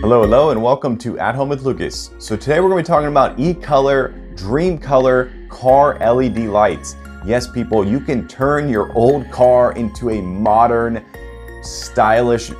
Hello, hello, and welcome to At Home with Lucas. So today we're going to be talking about Ecolor Dreamcolor car LED lights. Yes, people, you can turn your old car into a modern, stylish,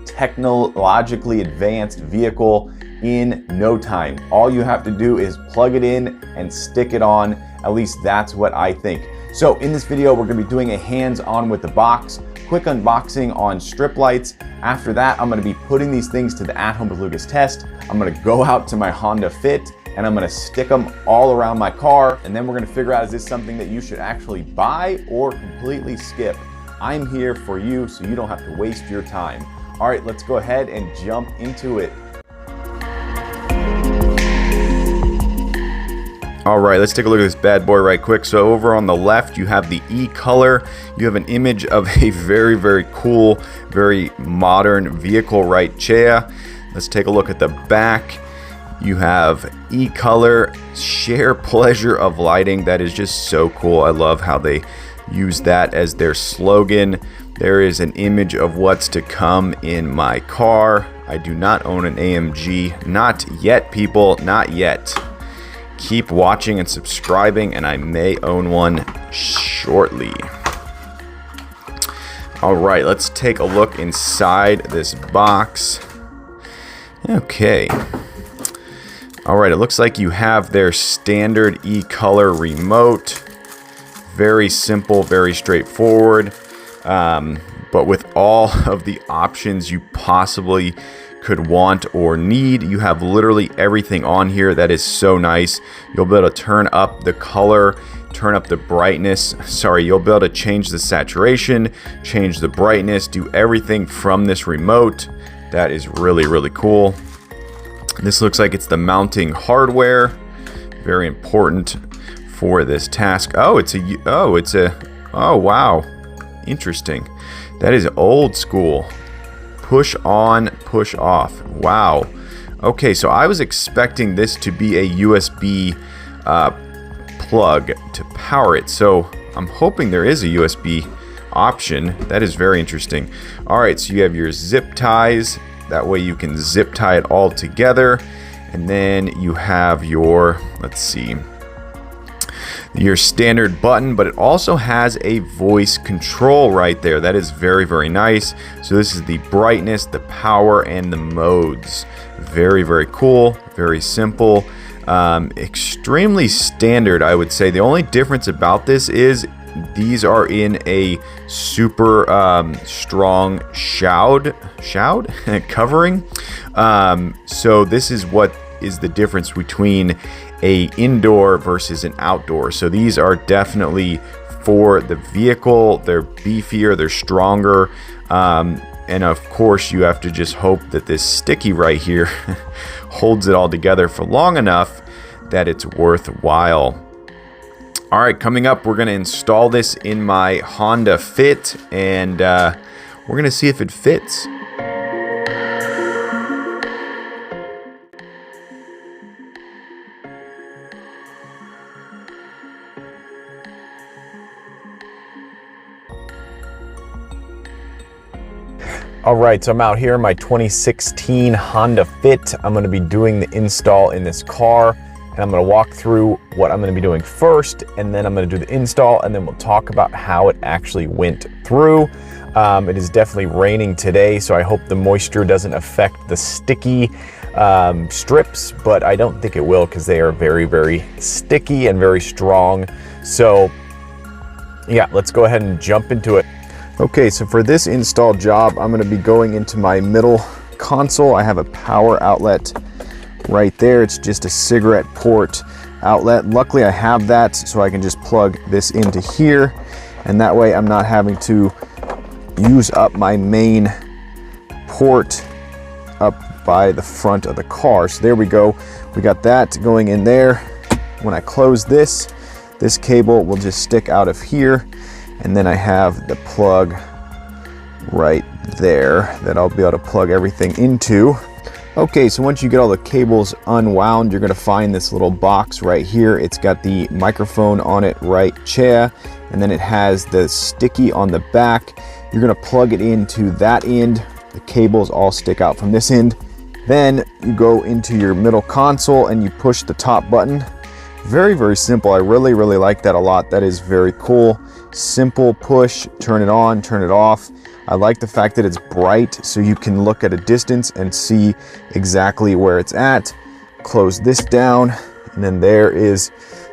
technologically advanced vehicle in no time. All you have to do is plug it in and stick it on. At least that's what I think. So in this video, we're going to be doing a hands-on with the box, quick unboxing on strip lights. After that, I'm going to be putting these things to the At Home with Lucas test. I'm going to go out to my Honda Fit and I'm going to stick them all around my car, and then we're going to figure out, is this something that you should actually buy or completely skip? I'm here for you so you don't have to waste your time. All right, let's go ahead and jump into it. All right, let's take a look at this bad boy right quick. So over on the left, you have the Ecolor. You have an image of a very, very cool, very modern vehicle right chair. Let's take a look at the back. You have Ecolor, share pleasure of lighting. That is just so cool. I love how they use that as their slogan. There is an image of what's to come in my car. I do not own an AMG. Not yet, people, not yet. Keep watching and subscribing, and I may own one shortly. All right, let's take a look inside this box. Okay. All right, it looks like you have their standard Ecolor remote. Very simple, very straightforward. But with all of the options you possibly could want or need, you have literally everything on here. That is so nice. You'll be able to turn up the color, turn up the brightness. You'll be able to change the saturation, change the brightness, do everything from this remote. That is really, really cool. This looks like it's the mounting hardware. Very important for this task. Oh, oh wow. Interesting. That is old school. Push on, push off. Wow. Okay, so I was expecting this to be a USB plug to power it. So I'm hoping there is a USB option. That is very interesting. All right, so you have your zip ties. That way you can zip tie it all together. And then you have your, let's see, your standard button, but it also has a voice control right there. That is very, very nice. So this is the brightness, the power, and the modes. Very, very cool, very simple, extremely standard, I would say. The only difference about this is these are in a super strong shroud covering. So this is what is the difference between a indoor versus an outdoor. So these are definitely for the vehicle. They're beefier, they're stronger, and of course you have to just hope that this sticky right here holds it all together for long enough that it's worthwhile. All right, coming up, we're going to install this in my Honda Fit, and we're going to see if it fits. All right, so I'm out here in my 2016 Honda Fit. I'm going to be doing the install in this car, and I'm going to walk through what I'm going to be doing first, and then I'm going to do the install, and then we'll talk about how it actually went through. It is definitely raining today, so I hope the moisture doesn't affect the sticky strips, but I don't think it will because they are very, very sticky and very strong. So yeah, let's go ahead and jump into it. Okay, so for this install job, I'm going to be going into my middle console. I have a power outlet right there. It's just a cigarette port outlet. Luckily I have that, so I can just plug this into here, and that way I'm not having to use up my main port up by the front of the car. So there we go. We got that going in there. When I close this cable will just stick out of here, and then I have the plug right there that I'll be able to plug everything into. Okay, so once you get all the cables unwound, you're gonna find this little box right here. It's got the microphone on it right chair, and then it has the sticky on the back. You're gonna plug it into that end. The cables all stick out from this end, Then you go into your middle console and you push the top button. Very, very simple. I really, really like that a lot. That is very cool. Simple push, turn it on, turn it off. I like the fact that it's bright so you can look at a distance and see exactly where it's at. Close this down, and then there is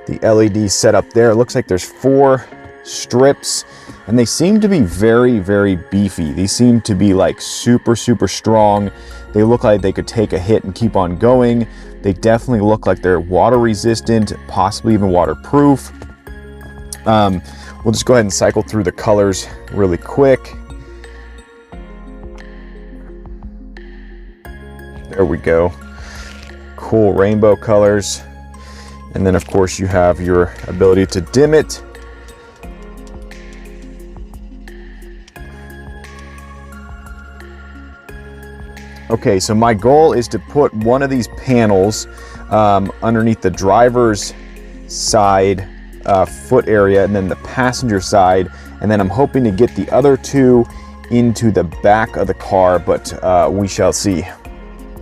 the LED setup there. It looks like there's 4 strips, and they seem to be very, very beefy. These seem to be like super, super strong. They look like they could take a hit and keep on going. They definitely look like they're water resistant, possibly even waterproof. We'll just go ahead and cycle through the colors really quick. There we go. Cool rainbow colors. And then of course you have your ability to dim it. Okay, so my goal is to put one of these panels underneath the driver's side foot area and then the passenger side, and then I'm hoping to get the other 2 into the back of the car, but we shall see.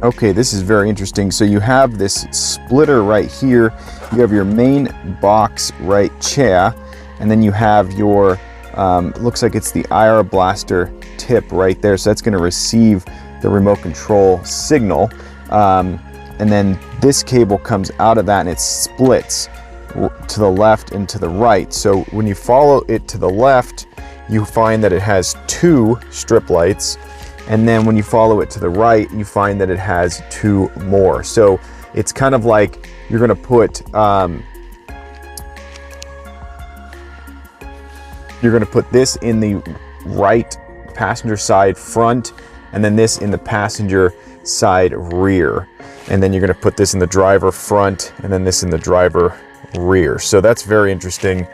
Okay, this is very interesting. So you have this splitter right here, you have your main box right here, and then you have your looks like it's the IR blaster tip right there, so that's going to receive the remote control signal, and then this cable comes out of that and it splits to the left and to the right. So when you follow it to the left, you find that it has 2 strip lights, and then when you follow it to the right, you find that it has 2 more. So it's kind of like you're going to put this in the right passenger side front, and then this in the passenger side rear, and then you're going to put this in the driver front, and then this in the driver rear. So that's very interesting.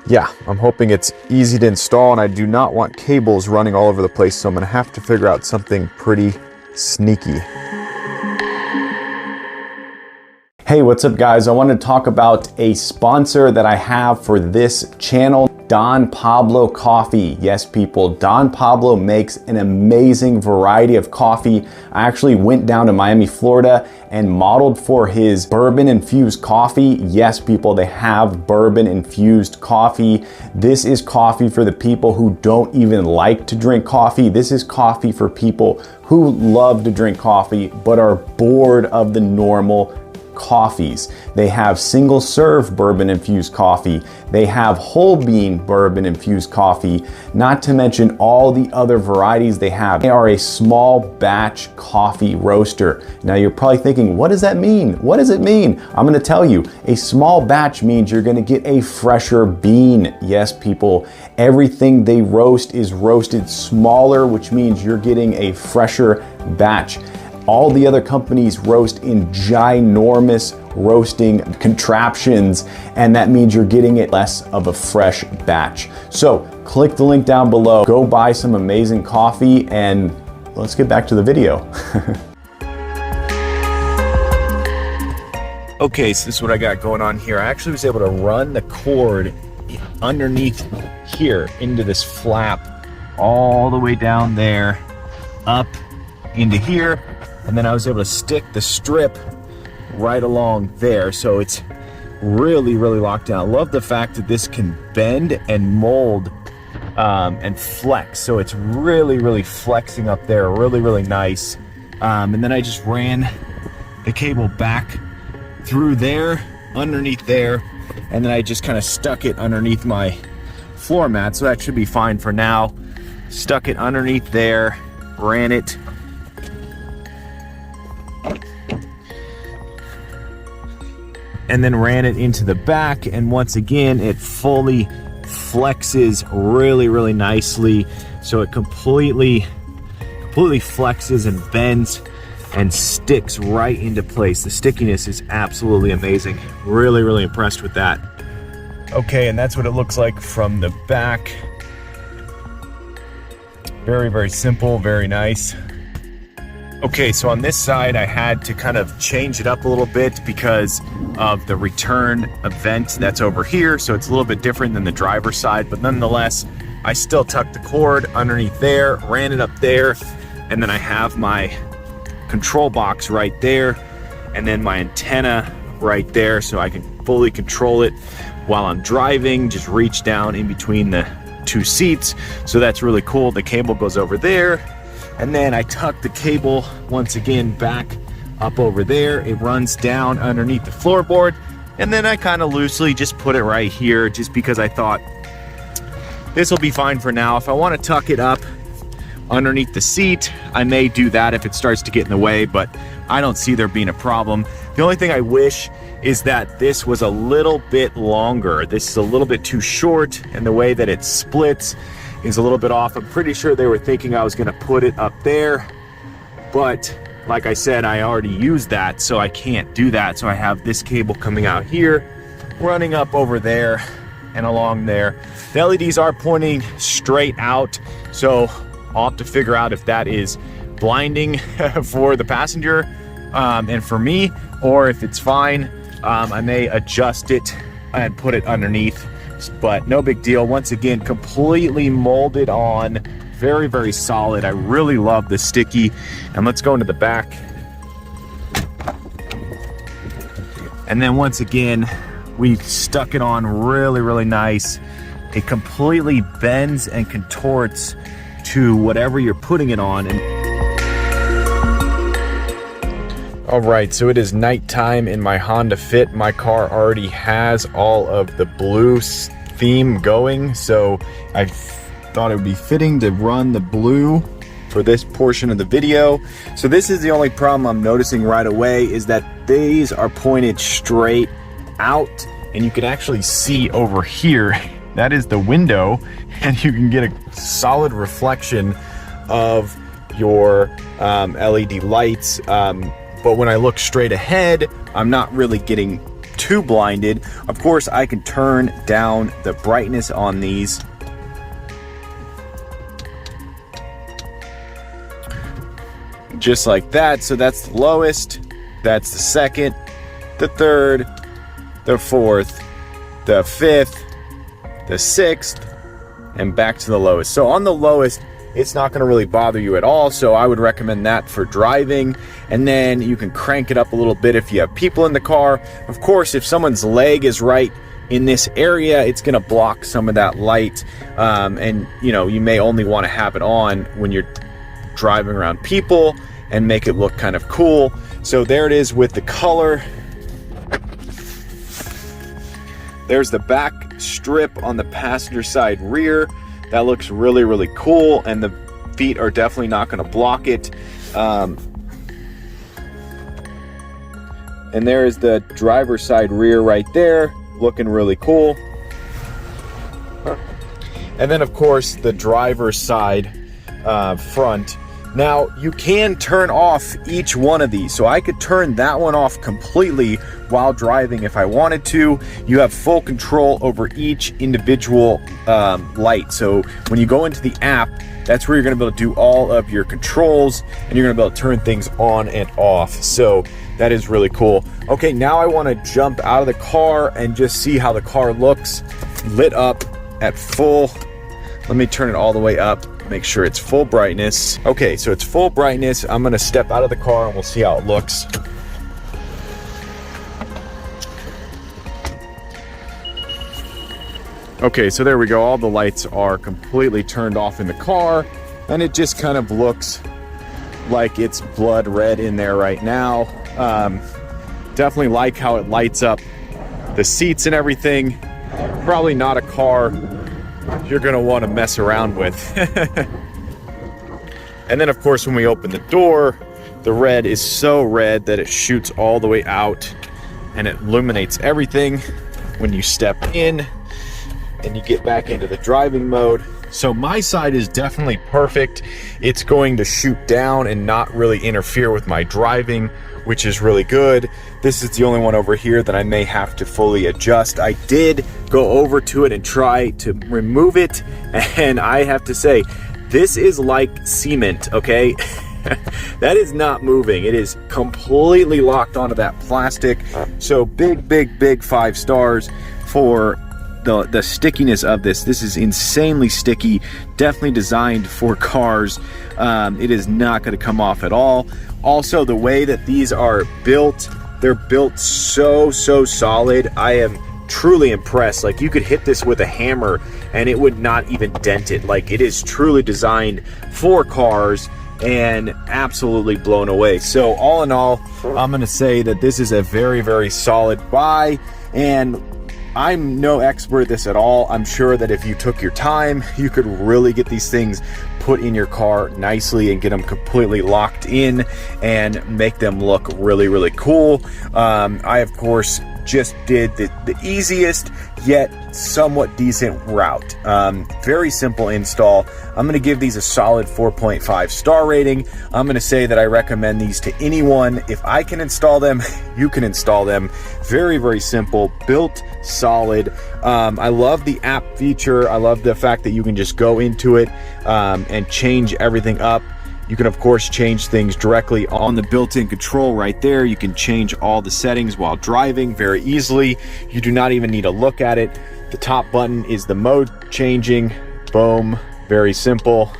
Yeah, I'm hoping it's easy to install, and I do not want cables running all over the place, so I'm going to have to figure out something pretty sneaky. Hey, what's up guys? I want to talk about a sponsor that I have for this channel, Don Pablo Coffee. Yes, people, Don Pablo makes an amazing variety of coffee. I actually went down to Miami, Florida and modeled for his bourbon infused coffee. Yes, people, they have bourbon infused coffee. This is coffee for the people who don't even like to drink coffee. This is coffee for people who love to drink coffee but are bored of the normal coffees. They have single serve bourbon infused coffee. They have whole bean bourbon infused coffee, not to mention all the other varieties they have. They are a small batch coffee roaster. Now you're probably thinking, what does that mean? What does it mean? I'm going to tell you. A small batch means you're going to get a fresher bean. Yes, people, everything they roast is roasted smaller, which means you're getting a fresher batch. All the other companies roast in ginormous roasting contraptions, and that means you're getting it less of a fresh batch. So click the link down below, go buy some amazing coffee, and let's get back to the video. Okay, so this is what I got going on here. I actually was able to run the cord underneath here into this flap all the way down there, up into here. And then I was able to stick the strip right along there. So it's really, really locked down. I love the fact that this can bend and mold and flex. So it's really, really flexing up there. Really, really nice. And then I just ran the cable back through there, underneath there. And then I just kind of stuck it underneath my floor mat. So that should be fine for now. Stuck it underneath there, ran it and then ran it into the back, and once again it fully flexes really, really nicely. So it completely flexes and bends and sticks right into place. The stickiness is absolutely amazing. Really, really impressed with that. Okay, and that's what it looks like from the back. Very, very simple, very nice. Okay, so on this side, I had to kind of change it up a little bit because of the return event that's over here. So it's a little bit different than the driver's side, but nonetheless, I still tucked the cord underneath there, ran it up there, and then I have my control box right there, and then my antenna right there, so I can fully control it while I'm driving. Just reach down in between the two seats, so that's really cool. The cable goes over there, and then I tuck the cable once again back up over there. It runs down underneath the floorboard, and then I kind of loosely just put it right here, just because I thought this will be fine for now. If I want to tuck it up underneath the seat, I may do that if it starts to get in the way, but I don't see there being a problem. The only thing I wish is that this was a little bit longer. This is a little bit too short, and the way that it splits is a little bit off. I'm pretty sure they were thinking I was gonna put it up there, but like I said, I already used that, so I can't do that. So I have this cable coming out here, running up over there and along there. The LEDs are pointing straight out, so I'll have to figure out if that is blinding for the passenger and for me, or if it's fine. I may adjust it and put it underneath, but no big deal. Once again, completely molded on, very, very solid. I really love the sticky. And let's go into the back. And then once again, we stuck it on really, really nice. It completely bends and contorts to whatever you're putting it on. All right, so it is nighttime in my Honda Fit. My car already has all of the blue theme going, so I thought it would be fitting to run the blue for this portion of the video. So this is the only problem I'm noticing right away, is that these are pointed straight out, and you can actually see over here, that is the window, and you can get a solid reflection of your LED lights. But when I look straight ahead, I'm not really getting too blinded. Of course, I can turn down the brightness on these. Just like that. So that's the lowest, that's the second, the third, the fourth, the fifth, the sixth, and back to the lowest. So on the lowest, it's not going to really bother you at all, so I would recommend that for driving. And then you can crank it up a little bit if you have people in the car. Of course, if someone's leg is right in this area, it's going to block some of that light, and you know, you may only want to have it on when you're driving around people and make it look kind of cool. So there it is with the color. There's the back strip on the passenger side rear. That looks really, really cool, and the feet are definitely not going to block it. And there is the driver's side rear right there, looking really cool. And then, of course, the driver's side front. Now, you can turn off each one of these. So I could turn that one off completely while driving if I wanted to. You have full control over each individual light. So when you go into the app, that's where you're going to be able to do all of your controls, and you're going to be able to turn things on and off. So that is really cool. Okay, now I want to jump out of the car and just see how the car looks lit up at full. Let me turn it all the way up. Make sure it's full brightness. Okay, so it's full brightness. I'm gonna step out of the car and we'll see how it looks. Okay, so there we go. All the lights are completely turned off in the car, and it just kind of looks like it's blood red in there right now. Definitely like how it lights up the seats and everything. Probably not a car you're gonna want to mess around with. And then, of course, when we open the door, the red is so red that it shoots all the way out, and it illuminates everything when you step in and you get back into the driving mode. So my side is definitely perfect. It's going to shoot down and not really interfere with my driving, which is really good. This is the only one over here that I may have to fully adjust. I did go over to it and try to remove it, and I have to say, this is like cement, okay? That is not moving. It is completely locked onto that plastic. So big 5 stars for the stickiness of this. This is insanely sticky, definitely designed for cars. It is not going to come off at all. Also, the way that these are built, they're built so solid. I am truly impressed. Like, you could hit this with a hammer and it would not even dent it. Like, it is truly designed for cars, and absolutely blown away. So all in all, I'm going to say that this is a very solid buy, and I'm no expert at this at all. I'm sure that if you took your time, you could really get these things put in your car nicely and get them completely locked in and make them look really cool. I, of course, just did the easiest yet somewhat decent route. Very simple install. I'm going to give these a solid 4.5 star rating. I'm going to say that I recommend these to anyone. If I can install them, you can install them. Very simple, built solid. I love the app feature. I love the fact that you can just go into it and change everything up. You can, of course, change things directly on the built-in control right there. You can change all the settings while driving very easily. You do not even need to look at it. The top button is the mode changing. Boom. Very simple.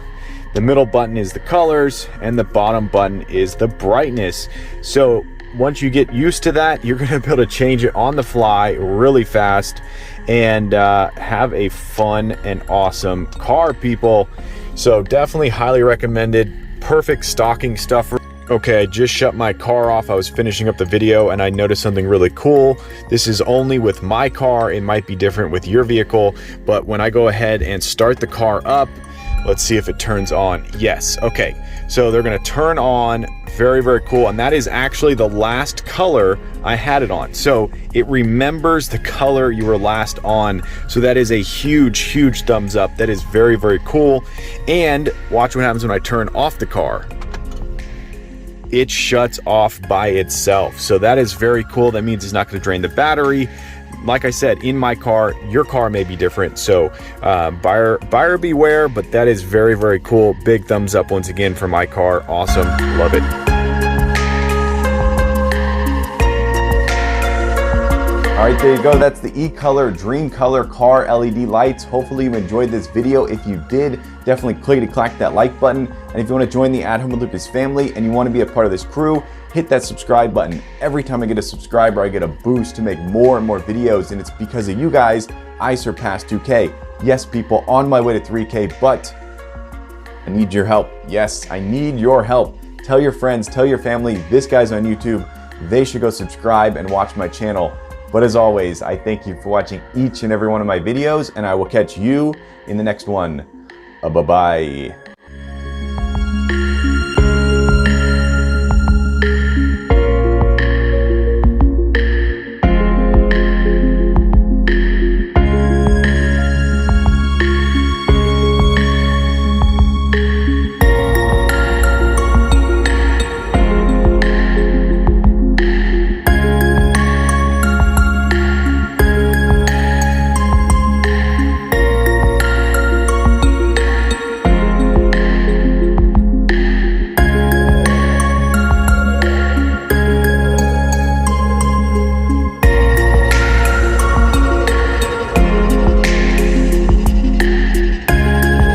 The middle button is the colors, and the bottom button is the brightness. So once you get used to that, you're going to be able to change it on the fly really fast and have a fun and awesome car, people. So definitely highly recommended. Perfect stocking stuffer. Okay, I just shut my car off. I was finishing up the video and I noticed something really cool. This is only with my car. It might be different with your vehicle, but when I go ahead and start the car up, let's see if it turns on. Yes. Okay, so they're going to turn on. Very cool. And that is actually the last color I had it on. So it remembers the color you were last on. So that is a huge thumbs up. That is very cool. And watch what happens when I turn off the car. It shuts off by itself. So that is very cool. That means it's not going to drain the battery. Like I said, in my car, your car may be different, so buyer beware, but that is very cool. Big thumbs up once again for my car. Awesome. Love it. All right, there you go. That's the Ecolor Dreamcolor car LED lights. Hopefully you enjoyed this video. If you did, definitely click that like button. And if you want to join the At Home with Lucas family and you want to be a part of this crew, hit that subscribe button. Every time I get a subscriber, I get a boost to make more and more videos, and it's because of you guys I surpassed 2K. Yes, people, on my way to 3K, but I need your help. Yes, I need your help. Tell your friends, tell your family, this guy's on YouTube. They should go subscribe and watch my channel. But as always, I thank you for watching each and every one of my videos, and I will catch you in the next one. Bye-bye.